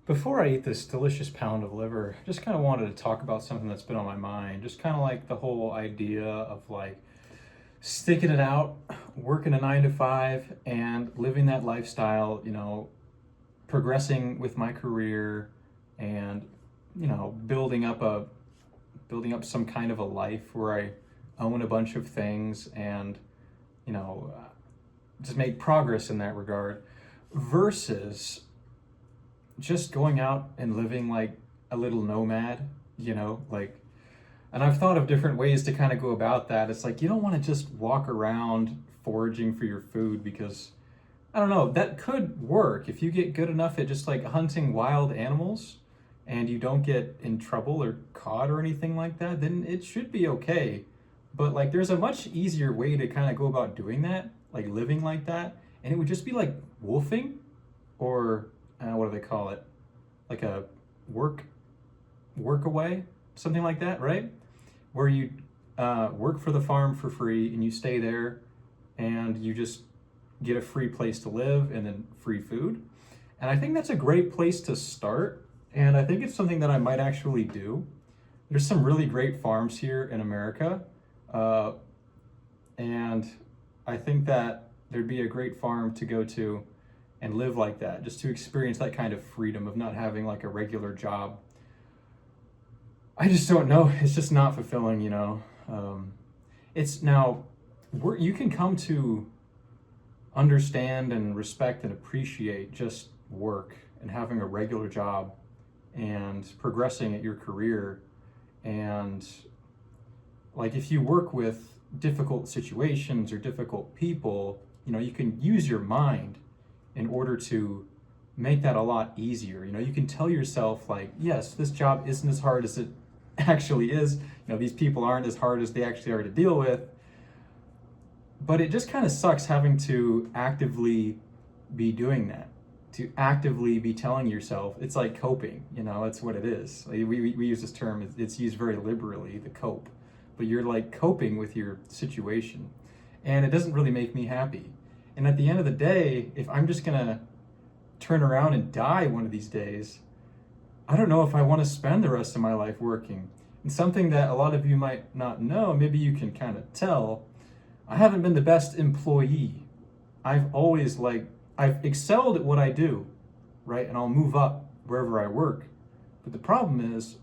Before I eat this delicious pound of liver, just kind of wanted to talk about something that's been on my mind. Just kind of like the whole idea of like sticking it out, working a 9 to 5, and living that lifestyle, progressing with my career and, building up some kind of a life where I own a bunch of things and, you know, uh, just make progress in that regard versus just going out and living like a little nomad, like, and I've thought of different ways to kind of go about that. It's like you don't want to just walk around foraging for your food because I don't know, that could work if you get good enough at just like hunting wild animals and you don't get in trouble or caught or anything like that, then it should be okay. But like there's a much easier way to kind of go about doing that, like living like that, and it would just be like wolfing or what do they call it? Like a work work away, something like that, right? Where you work for the farm for free and you stay there and you just get a free place to live and then free food. And I think that's a great place to start. And I think it's something that I might actually do. There's some really great farms here in America. Uh, and I think that there'd be a great farm to go to and live like that, just to experience that kind of freedom of not having like a regular job. I just don't know. It's just not fulfilling. It's now, you can come to understand and respect and appreciate just work and having a regular job and progressing at your career. And like if you work with difficult situations or difficult people, you can use your mind in order to make that a lot easier. You can tell yourself like, yes, this job isn't as hard as it actually is. These people aren't as hard as they actually are to deal with. But it just kind of sucks having to actively be doing that, to actively be telling yourself, it's like coping, it's what it is. Like we use this term, it's used very liberally, the cope, but you're like coping with your situation. And it doesn't really make me happy. And at the end of the day, if I'm just gonna turn around and die one of these days, I don't know if I want to spend the rest of my life working. And something that a lot of you might not know, maybe you can kind of tell, I haven't been the best employee. I've excelled at what I do, right? And I'll move up wherever I work. But the problem is,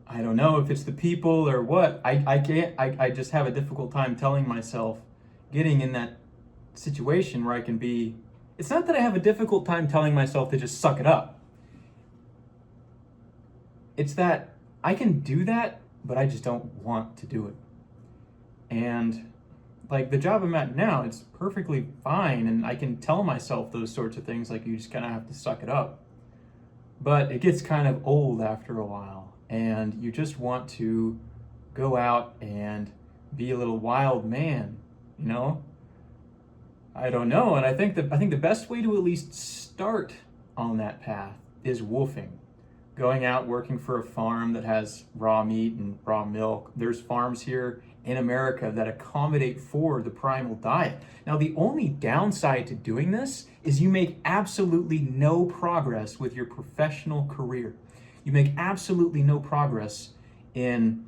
I don't know if it's the people or what. I just have a difficult time telling myself, getting in that situation where I can be, it's not that I have a difficult time telling myself to just suck it up. It's that I can do that, but I just don't want to do it. And like the job I'm at now, it's perfectly fine. And I can tell myself those sorts of things, like you just kind of have to suck it up. But it gets kind of old after a while. And you just want to go out and be a little wild man, I don't know. And I think the best way to at least start on that path is woofing. Going out working for a farm that has raw meat and raw milk. There's farms here in America that accommodate for the primal diet. Now, the only downside to doing this is you make absolutely no progress with your professional career. You make absolutely no progress in,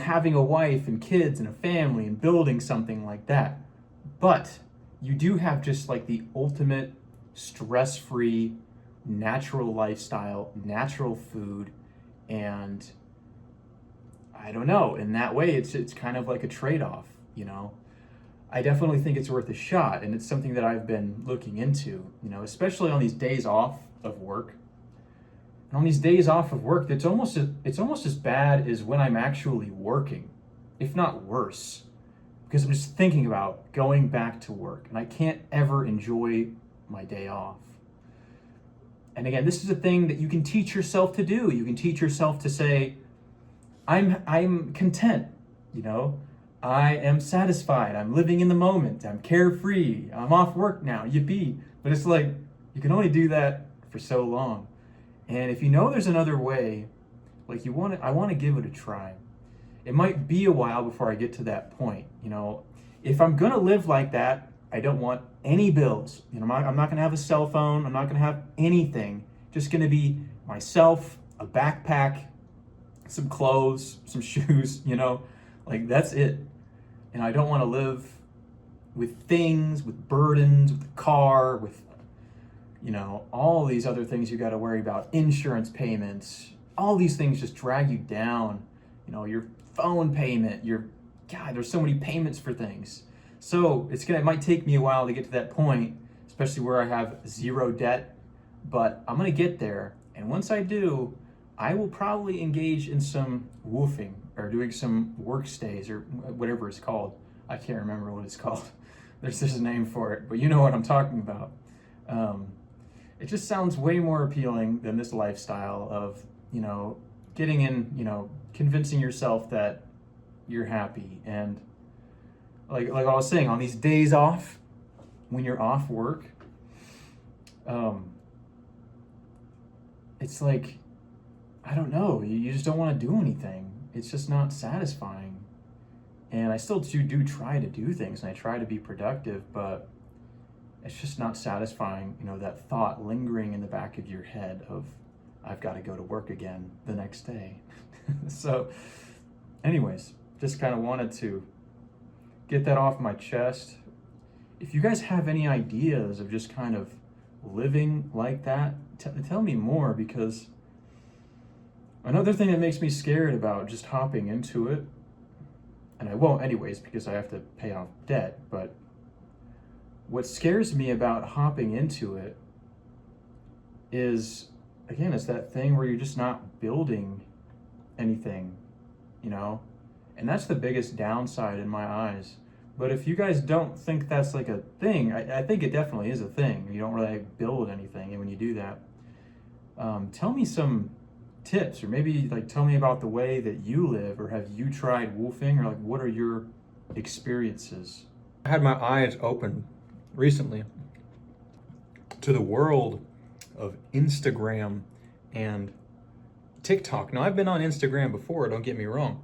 having a wife and kids and a family and building something like that. But you do have just like the ultimate stress-free, natural lifestyle, natural food, and I don't know, in that way it's kind of like a trade-off. I definitely think it's worth a shot, and it's something that I've been looking into, especially on these days off of work. And on these days off of work, it's almost as bad as when I'm actually working, if not worse, because I'm just thinking about going back to work and I can't ever enjoy my day off. And again, this is a thing that you can teach yourself to do. You can teach yourself to say, I'm content, I am satisfied, I'm living in the moment, I'm carefree, I'm off work now, yippee. But it's like, you can only do that for so long. And if there's another way, like I want to give it a try. It might be a while before I get to that point. If I'm gonna live like that, I don't want any bills. I'm not gonna have a cell phone. I'm not gonna have anything. Just gonna be myself, a backpack, some clothes, some shoes, like that's it. And I don't want to live with things, with burdens, with the car, with, all these other things you got to worry about, insurance payments, all these things just drag you down. Your phone payment, God, there's so many payments for things. So it might take me a while to get to that point, especially where I have zero debt, but I'm going to get there. And once I do, I will probably engage in some woofing or doing some work stays or whatever it's called. I can't remember what it's called. There's a name for it, but you know what I'm talking about. It just sounds way more appealing than this lifestyle of, getting in, convincing yourself that you're happy. And like I was saying, on these days off, when you're off work, it's like, I don't know, you just don't want to do anything. It's just not satisfying. And I still do try to do things, and I try to be productive, but it's just not satisfying, that thought lingering in the back of your head of, I've got to go to work again the next day. So anyways, just kind of wanted to get that off my chest. If you guys have any ideas of just kind of living like that, tell me more, because another thing that makes me scared about just hopping into it, and I won't anyways because I have to pay off debt, but what scares me about hopping into it is, again, it's that thing where you're just not building anything, and that's the biggest downside in my eyes. But if you guys don't think that's like a thing, I think it definitely is a thing. You don't really build anything, and when you do that, tell me some tips, or maybe tell me about the way that you live, or have you tried woofing, or what are your experiences? I had my eyes open recently to the world of Instagram and TikTok. Now, I've been on Instagram before, don't get me wrong.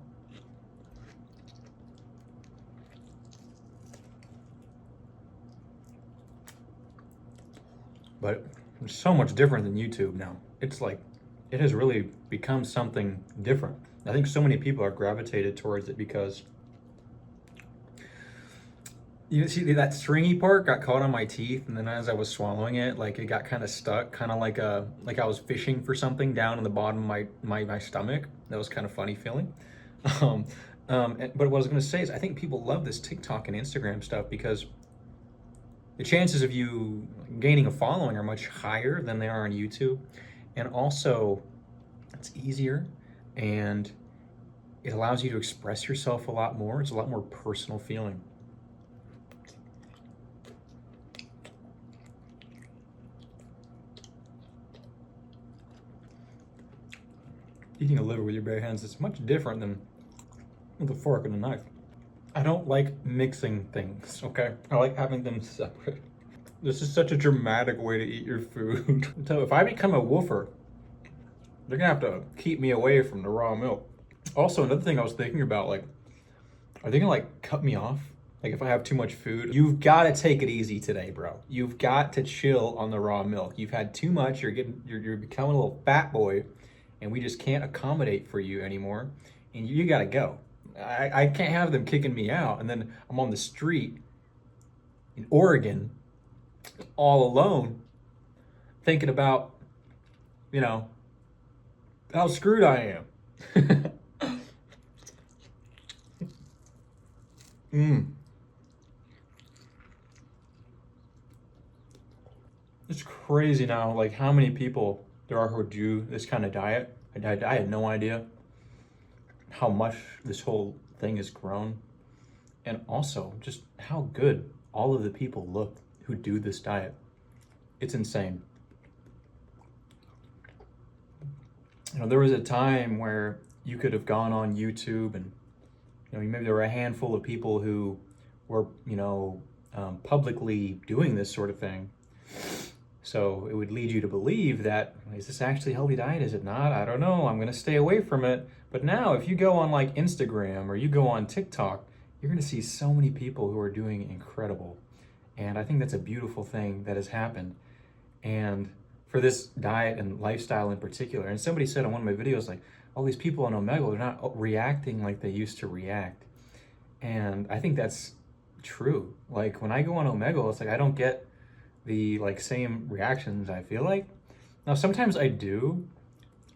But it's so much different than YouTube now. It's like, it has really become something different. I think so many people are gravitated towards it because you see that stringy part got caught on my teeth, and then as I was swallowing it, it got kind of stuck, kind of like I was fishing for something down in the bottom of my stomach. That was kind of funny feeling. But what I was going to say is, I think people love this TikTok and Instagram stuff because the chances of you gaining a following are much higher than they are on YouTube. And also, it's easier, and it allows you to express yourself a lot more. It's a lot more personal feeling. Eating a liver with your bare hands is much different than with a fork and a knife. I don't like mixing things, okay? I like having them separate. This is such a dramatic way to eat your food. So if I become a woofer, they're gonna have to keep me away from the raw milk. Also, another thing I was thinking about, are they gonna cut me off? If I have too much food? You've gotta take it easy today, bro. You've got to chill on the raw milk. You've had too much, you're becoming a little fat boy, and we just can't accommodate for you anymore, and you gotta go. I can't have them kicking me out, and then I'm on the street in Oregon all alone thinking about, how screwed I am. It's crazy now, how many people there are who do this kind of diet. I had no idea how much this whole thing has grown, and also just how good all of the people look who do this diet. It's insane. There was a time where you could have gone on YouTube and maybe there were a handful of people who were publicly doing this sort of thing. So it would lead you to believe that, is this actually a healthy diet? Is it not? I don't know. I'm going to stay away from it. But now if you go on Instagram or you go on TikTok, you're going to see so many people who are doing incredible. And I think that's a beautiful thing that has happened. And for this diet and lifestyle in particular, and somebody said on one of my videos, like, all these people on Omegle, they're not reacting like they used to react. And I think that's true. Like when I go on Omegle, it's like I don't get the like same reactions, I feel like. Now sometimes I do,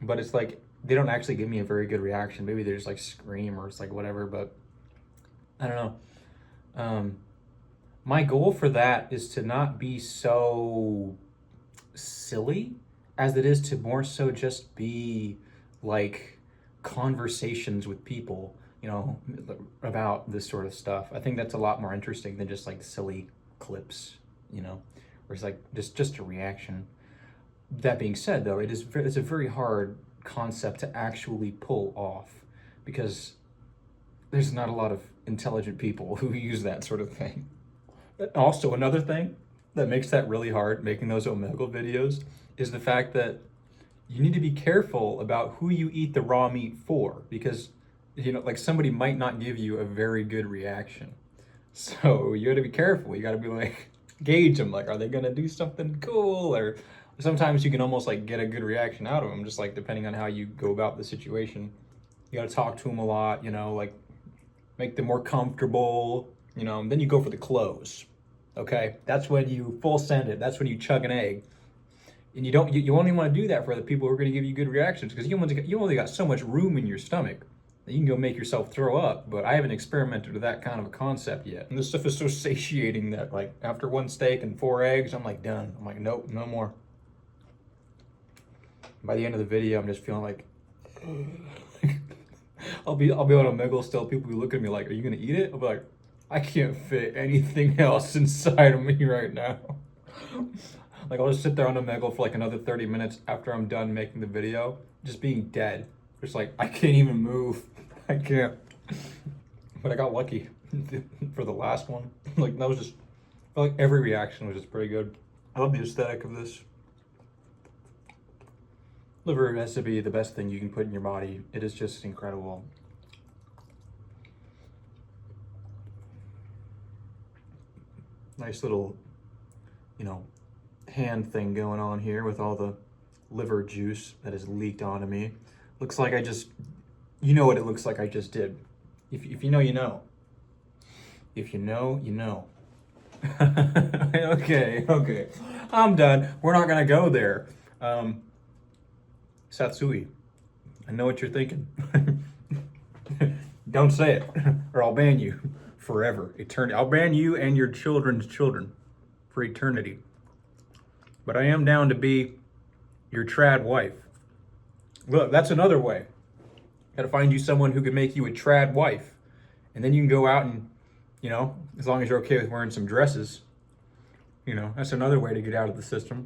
but it's like they don't actually give me a very good reaction. Maybe they just like scream or it's like whatever, but I don't know. My goal for that is to not be so silly as it is to more so just be like conversations with people, you know, about this sort of stuff. I think that's a lot more interesting than just like silly clips, you know, where it's like just a reaction. That being said, though, it's a very hard concept to actually pull off because there's not a lot of intelligent people who use that sort of thing. Also, another thing that makes that really hard, making those Omegle videos, is the fact that you need to be careful about who you eat the raw meat for, because, you know, like somebody might not give you a very good reaction. So you gotta be careful. You gotta be like, gauge them. Like, are they gonna do something cool? Or sometimes you can almost like get a good reaction out of them, just like depending on how you go about the situation. You gotta talk to them a lot, you know, like make them more comfortable, you know, and then you go for the close. Okay, that's when you full send it. That's when you chug an egg, and you only want to do that for the people who are going to give you good reactions, because you only got so much room in your stomach that you can go make yourself throw up. But I haven't experimented with that kind of a concept yet. And this stuff is so satiating that like after one steak and 4 eggs, I'm like done. I'm like nope, no more. By the end of the video, I'm just feeling like I'll be on Omegle still. People will be looking at me like, "Are you gonna eat it?" I'll be like, I can't fit anything else inside of me right now. Like I'll just sit there on Omegle for like another 30 minutes after I'm done making the video, just being dead. Just like, I can't even move. I can't. But I got lucky for the last one. Like that was just, I feel like every reaction was just pretty good. I love the aesthetic of this. Liver has to be the best thing you can put in your body. It is just incredible. Nice little, you know, hand thing going on here with all the liver juice that has leaked onto me. Looks like I just, you know what it looks like I just did. If you know, you know. If you know, you know. Okay. I'm done. We're not gonna go there. Satsui, I know what you're thinking. Don't say it, or I'll ban you forever. Eternity. I'll ban you and your children's children for eternity. But I am down to be your trad wife. Look, that's another way. Got to find you someone who can make you a trad wife, and then you can go out and, you know, as long as you're okay with wearing some dresses, you know, that's another way to get out of the system.